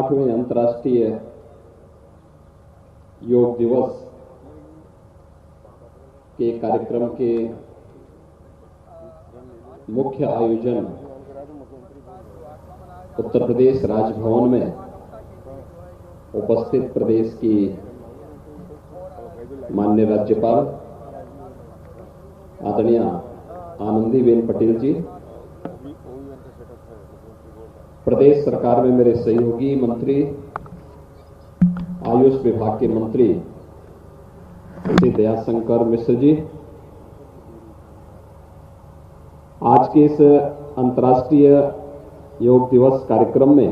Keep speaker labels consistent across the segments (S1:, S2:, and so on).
S1: 8वें अंतर्राष्ट्रीय योग दिवस के कार्यक्रम के मुख्य आयोजन उत्तर प्रदेश राजभवन में उपस्थित प्रदेश की माननीय राज्यपाल आदरणीय आनंदीबेन पटेल जी, प्रदेश सरकार में मेरे सहयोगी मंत्री, आयुष विभाग के मंत्री श्री दयाशंकर मिश्र जी, आज के इस अंतर्राष्ट्रीय योग दिवस कार्यक्रम में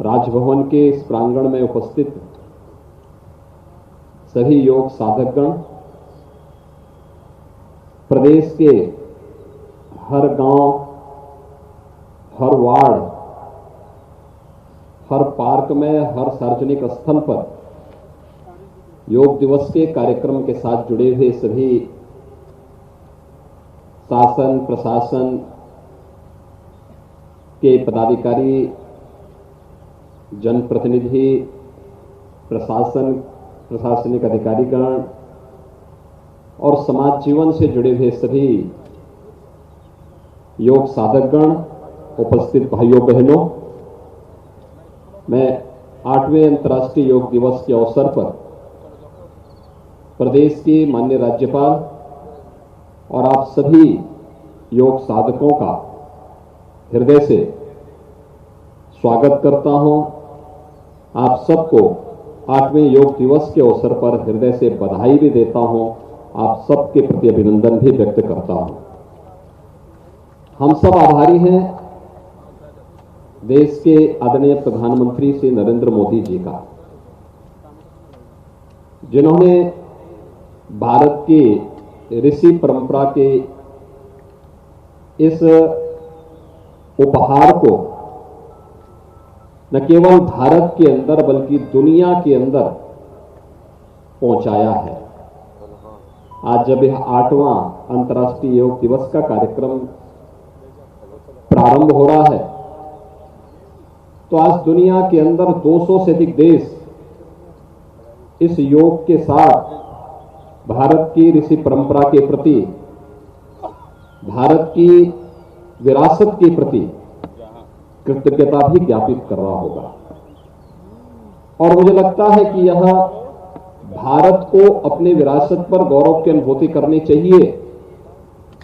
S1: राजभवन के इस प्रांगण में उपस्थित सभी योग साधकगण, प्रदेश के हर गांव, हर वार्ड, हर पार्क में, हर सार्वजनिक स्थल पर योग दिवस के कार्यक्रम के साथ जुड़े हुए सभी शासन प्रशासन के पदाधिकारी, जनप्रतिनिधि, प्रशासनिक अधिकारीगण और समाज जीवन से जुड़े हुए सभी योग साधकगण, उपस्थित भाइयों बहनों, मैं 8वें अंतर्राष्ट्रीय योग दिवस के अवसर पर प्रदेश की माननीय राज्यपाल और आप सभी योग साधकों का हृदय से स्वागत करता हूं। आप सबको 8वें योग दिवस के अवसर पर हृदय से बधाई भी देता हूं। आप सबके प्रति अभिनंदन भी व्यक्त करता हूं। हम सब आभारी हैं देश के आदरणीय प्रधानमंत्री श्री नरेंद्र मोदी जी का, जिन्होंने भारत की ऋषि परंपरा के इस उपहार को न केवल भारत के अंदर बल्कि दुनिया के अंदर पहुंचाया है। आज जब यह 8वां अंतर्राष्ट्रीय योग दिवस का कार्यक्रम प्रारंभ हो रहा है, तो आज दुनिया के अंदर 200 से अधिक देश इस योग के साथ भारत की ऋषि परंपरा के प्रति, भारत की विरासत के प्रति कृतज्ञता भी ज्ञापित कर रहा होगा। और मुझे लगता है कि यह भारत को अपने विरासत पर गौरव की अनुभूति करनी चाहिए।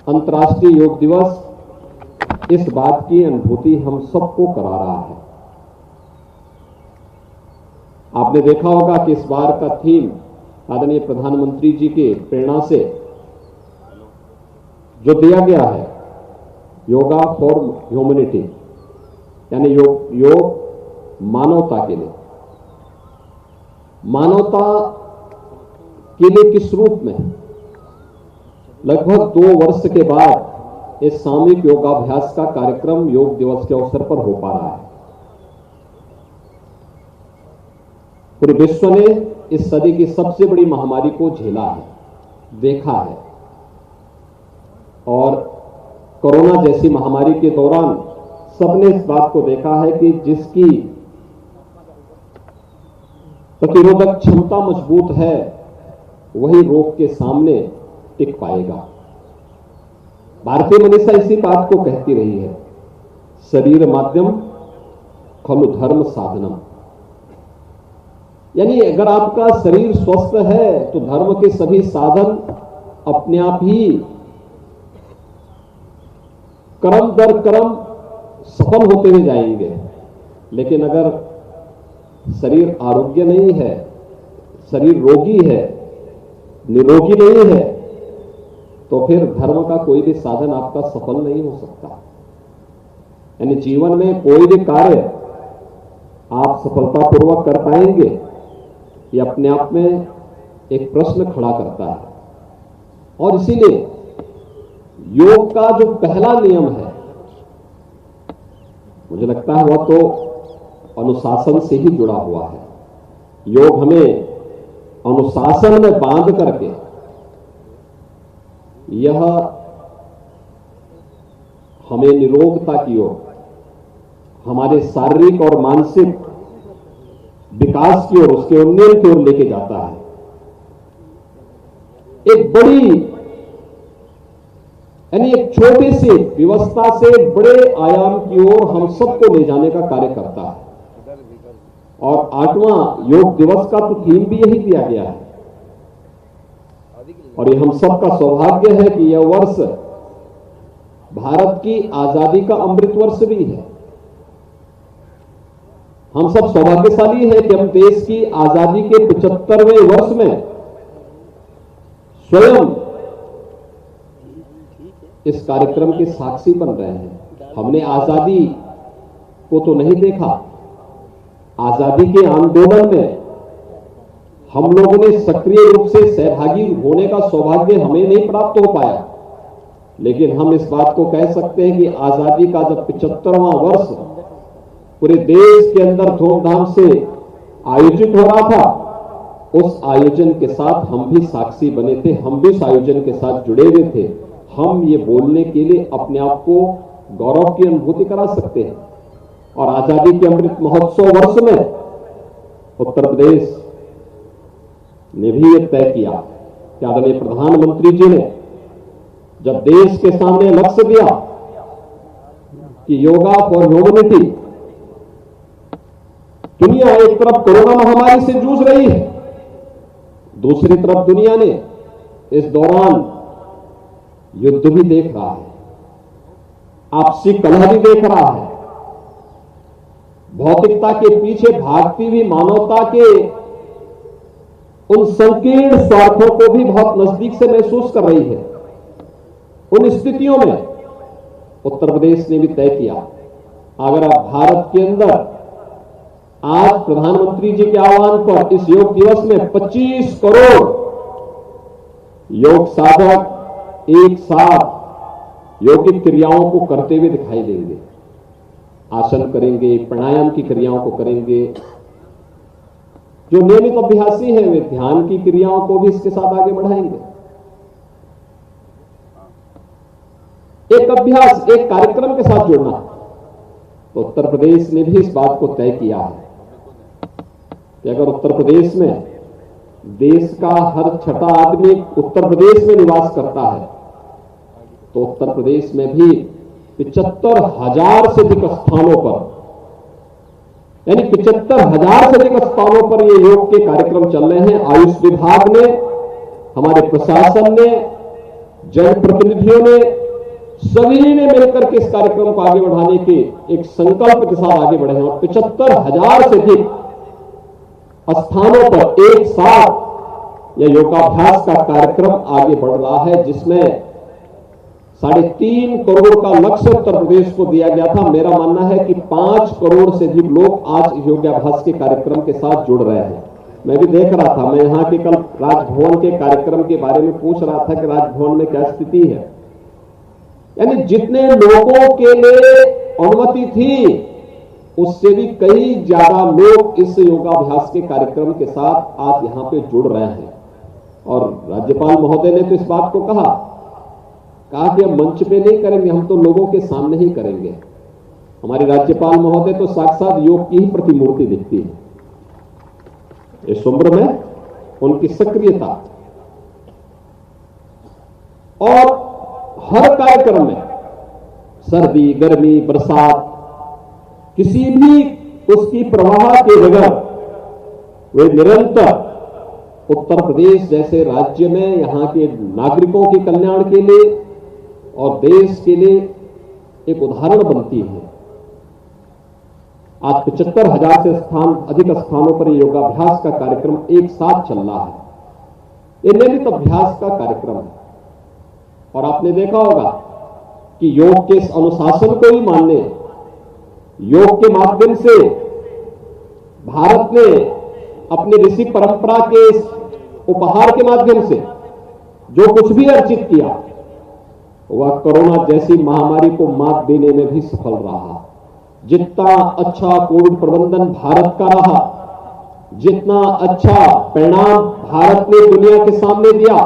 S1: अंतर्राष्ट्रीय योग दिवस इस बात की अनुभूति हम सबको करा रहा है। आपने देखा होगा कि इस बार का थीम आदरणीय प्रधानमंत्री जी के प्रेरणा से जो दिया गया है, योगा फॉर ह्यूमैनिटी, यानी योग मानवता के लिए। मानवता के लिए किस रूप में? लगभग 2 वर्ष के बाद इस सामूहिक योगाभ्यास का कार्यक्रम योग दिवस के अवसर पर हो पा रहा है। पूरे विश्व ने इस सदी की सबसे बड़ी महामारी को झेला है, देखा है, और कोरोना जैसी महामारी के दौरान सबने इस बात को देखा है कि जिसकी प्रतिरोधक क्षमता मजबूत है वही रोग के सामने टिक पाएगा। भारतीय मनीषा इसी बात को कहती रही है, शरीर माध्यम खलु धर्म साधनम। यानी अगर आपका शरीर स्वस्थ है तो धर्म के सभी साधन अपने आप ही कर्म दर कर्म सफल होते हुए जाएंगे। लेकिन अगर शरीर आरोग्य नहीं है, शरीर रोगी है, निरोगी नहीं है, तो फिर धर्म का कोई भी साधन आपका सफल नहीं हो सकता। यानी जीवन में कोई भी कार्य आप सफलतापूर्वक कर पाएंगे, ये अपने आप में एक प्रश्न खड़ा करता है। और इसीलिए योग का जो पहला नियम है, मुझे लगता है वह तो अनुशासन से ही जुड़ा हुआ है। योग हमें अनुशासन में बांध करके यह हमें निरोगता की ओर, हमारे शारीरिक और मानसिक विकास की ओर, उसके उन्नयन की ओर लेके जाता है। एक बड़ी यानी एक छोटे से व्यवस्था से बड़े आयाम की ओर हम सबको ले जाने का कार्य करता है। और 8वां योग दिवस का तो थीम भी यही दिया गया है। और ये हम सबका सौभाग्य है कि यह वर्ष भारत की आजादी का अमृत वर्ष भी है। हम सब सौभाग्यशाली हैं कि हम देश की आजादी के 75वें वर्ष में स्वयं इस कार्यक्रम के साक्षी बन रहे हैं। हमने आजादी को तो नहीं देखा, आजादी के आंदोलन में हम लोगों ने सक्रिय रूप से सहभागी होने का सौभाग्य हमें नहीं प्राप्त हो पाया, लेकिन हम इस बात को कह सकते हैं कि आजादी का जब 75वां वर्ष पूरे देश के अंदर धूमधाम से आयोजित हो रहा था, उस आयोजन के साथ हम भी साक्षी बने थे, हम भी उस आयोजन के साथ जुड़े हुए थे। हम ये बोलने के लिए अपने आप को गौरव की अनुभूति करा सकते हैं। और आजादी के अमृत महोत्सव वर्ष में उत्तर प्रदेश ने भी ये तय किया कि आदरणीय प्रधानमंत्री जी ने जब देश के सामने लक्ष्य दिया कि योगा फॉर ह्यूमैनिटी, दुनिया एक तरफ कोरोना महामारी से जूझ रही है, दूसरी तरफ दुनिया ने इस दौरान युद्ध भी देख रहा है, आपसी कलह भी देख रहा है, भौतिकता के पीछे भागती हुई मानवता के उन संकीर्ण स्वार्थों को भी बहुत नजदीक से महसूस कर रही है। उन स्थितियों में उत्तर प्रदेश ने भी तय किया, अगर आप भारत के अंदर आज प्रधानमंत्री जी के आह्वान पर इस योग दिवस में 25 करोड़ योग साधक एक साथ योगिक क्रियाओं को करते हुए दिखाई देंगे। आसन करेंगे, प्राणायाम की क्रियाओं को करेंगे। जो नियमित अभ्यासी हैं वे ध्यान की क्रियाओं को भी इसके साथ आगे बढ़ाएंगे। एक अभ्यास, एक कार्यक्रम के साथ जुड़ना, तो उत्तर प्रदेश ने भी इस बात को तय किया है कि अगर उत्तर प्रदेश में देश का हर छठा आदमी उत्तर प्रदेश में निवास करता है, तो उत्तर प्रदेश में भी 75,000 से अधिक स्थानों पर, यानी 75,000 से अधिक स्थानों पर ये योग के कार्यक्रम चल रहे हैं। आयुष विभाग ने, हमारे प्रशासन ने, जनप्रतिनिधियों ने, सभी ने मिलकर के इस कार्यक्रम को आगे बढ़ाने के एक संकल्प के साथ आगे बढ़े हैं। और 75,000 से अधिक स्थानों पर एक साथ यह योगाभ्यास का कार्यक्रम आगे बढ़ रहा है, जिसमें 3.5 करोड़ का लक्ष्य उत्तर प्रदेश को दिया गया था। मेरा मानना है कि 5 करोड़ से अधिक लोग आज योगाभ्यास के कार्यक्रम के साथ जुड़ रहे हैं। मैं भी देख रहा था, मैं यहां के कल राजभवन के कार्यक्रम के बारे में पूछ रहा था कि राजभवन में क्या स्थिति है। यानी जितने लोगों के लिए अनुमति थी, उससे भी कई ज्यादा लोग इस योगाभ्यास के कार्यक्रम के साथ आज यहां पे जुड़ रहे हैं। और राज्यपाल महोदय ने तो इस बात को कहा कि हम मंच पे नहीं करेंगे, हम तो लोगों के सामने ही करेंगे। हमारे राज्यपाल महोदय तो साक्षात योग की ही प्रतिमूर्ति दिखती है। इस उम्र में उनकी सक्रियता और हर कार्यक्रम में सर्दी, गर्मी, बरसात, किसी भी उसकी प्रवाह के बगैर वे निरंतर उत्तर प्रदेश जैसे राज्य में यहां के नागरिकों के कल्याण के लिए और देश के लिए एक उदाहरण बनती है। आज 75,000 से अधिक स्थानों पर योगाभ्यास का कार्यक्रम एक साथ चल रहा है। यह नियमित अभ्यास का कार्यक्रम है। और आपने देखा होगा कि योग के इस अनुशासन को ही मानने, योग के माध्यम से भारत ने अपनी ऋषि परंपरा के इस उपहार के माध्यम से जो कुछ भी अर्जित किया, वह कोरोना जैसी महामारी को मात देने में भी सफल रहा। जितना अच्छा कोविड प्रबंधन भारत का रहा, जितना अच्छा परिणाम भारत ने दुनिया के सामने दिया,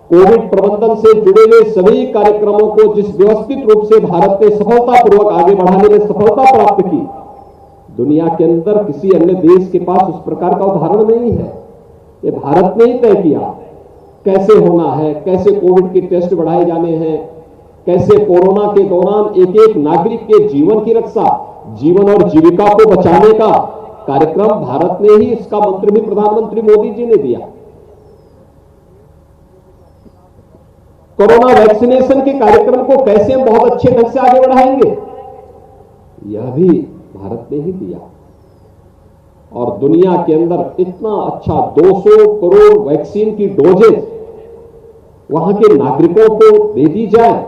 S1: कोविड प्रबंधन से जुड़े हुए सभी कार्यक्रमों को जिस व्यवस्थित रूप से भारत ने सफलतापूर्वक आगे बढ़ाने में सफलता प्राप्त की, दुनिया के अंदर किसी अन्य देश के पास उस प्रकार का उदाहरण नहीं है। ये भारत ने ही तय किया कैसे होना है, कैसे कोविड के टेस्ट बढ़ाए जाने हैं, कैसे कोरोना के दौरान एक एक नागरिक के जीवन की रक्षा, जीवन और जीविका को बचाने का कार्यक्रम भारत ने ही, इसका मंत्र भी प्रधानमंत्री मोदी जी ने दिया। कोरोना वैक्सीनेशन के कार्यक्रम को कैसे हम बहुत अच्छे ढंग से आगे बढ़ाएंगे, यह भी भारत ने ही दिया। और दुनिया के अंदर इतना अच्छा 200 करोड़ वैक्सीन की डोजेज वहां के नागरिकों को दे दी जाए,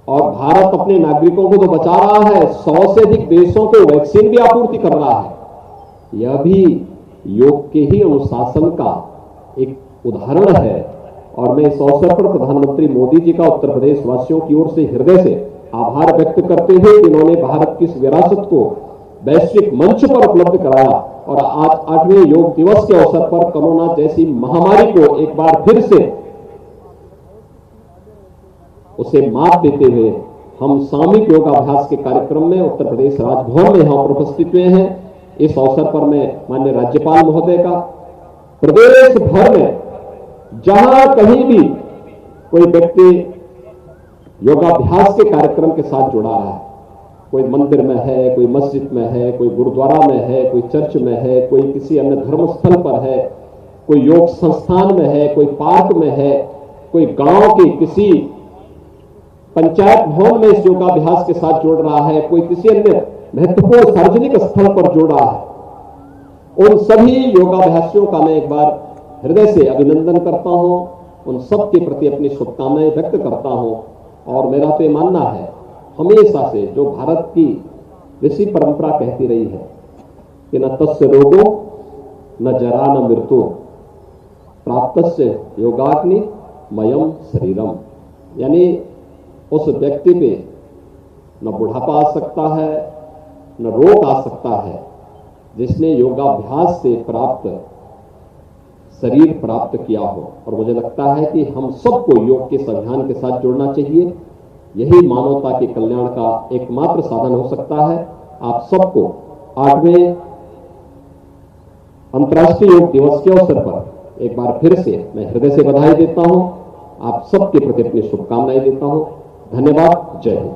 S1: और भारत अपने नागरिकों को तो बचा रहा है, 100 से अधिक देशों को वैक्सीन भी आपूर्ति कर रहा है। यह भी योग के ही अनुशासन का एक उदाहरण है। और मैं इस अवसर पर प्रधानमंत्री मोदी जी का उत्तर प्रदेश वासियों की ओर से हृदय से आभार व्यक्त करते हुए कि इन्होंने भारत की इस विरासत को वैश्विक मंच पर उपलब्ध कराया, और आज 8वें योग दिवस के अवसर पर कोरोना जैसी महामारी को एक बार फिर से उसे मात देते हुए हम सामूहिक योगाभ्यास के कार्यक्रम में उत्तर प्रदेश राजभवन में यहां पर उपस्थित हुए हैं। इस अवसर पर मैं माननीय राज्यपाल महोदय का प्रदेश भर में जहां कहीं भी कोई व्यक्ति योगाभ्यास के कार्यक्रम के साथ जुड़ा है, कोई मंदिर में है, कोई मस्जिद में है, कोई गुरुद्वारा में है, कोई चर्च में है, कोई किसी अन्य धर्म स्थल पर है, कोई योग संस्थान में है, कोई पार्क में है, कोई गांव के किसी पंचायत भवन में इस योगाभ्यास के साथ जुड़ रहा है, कोई किसी अन्य महत्वपूर्ण सार्वजनिक स्थल पर जुड़ रहा है, उन सभी योगाभ्यासियों का मैं एक बार हृदय से अभिनंदन करता हूं, उन सब के प्रति अपनी शुभकामनाएं व्यक्त करता हूं। और मेरा तो ये मानना है, हमेशा से जो भारत की ऋषि परंपरा कहती रही है कि न तस्य रोगो न जरा न मृत्यु प्राप्तस्य योगाग्नि मयम शरीरम, यानी उस व्यक्ति पे न बुढ़ापा आ सकता है, न रोग आ सकता है, जिसने योगाभ्यास से प्राप्त शरीर प्राप्त किया हो। और मुझे लगता है कि हम सबको योग के इस अभियान के साथ जुड़ना चाहिए। यही मानवता के कल्याण का एकमात्र साधन हो सकता है। आप सबको 8वें अंतर्राष्ट्रीय योग दिवस के अवसर पर एक बार फिर से मैं हृदय से बधाई देता हूं। आप सबके प्रति अपनी शुभकामनाएं देता हूं। धन्यवाद। जय हिंद।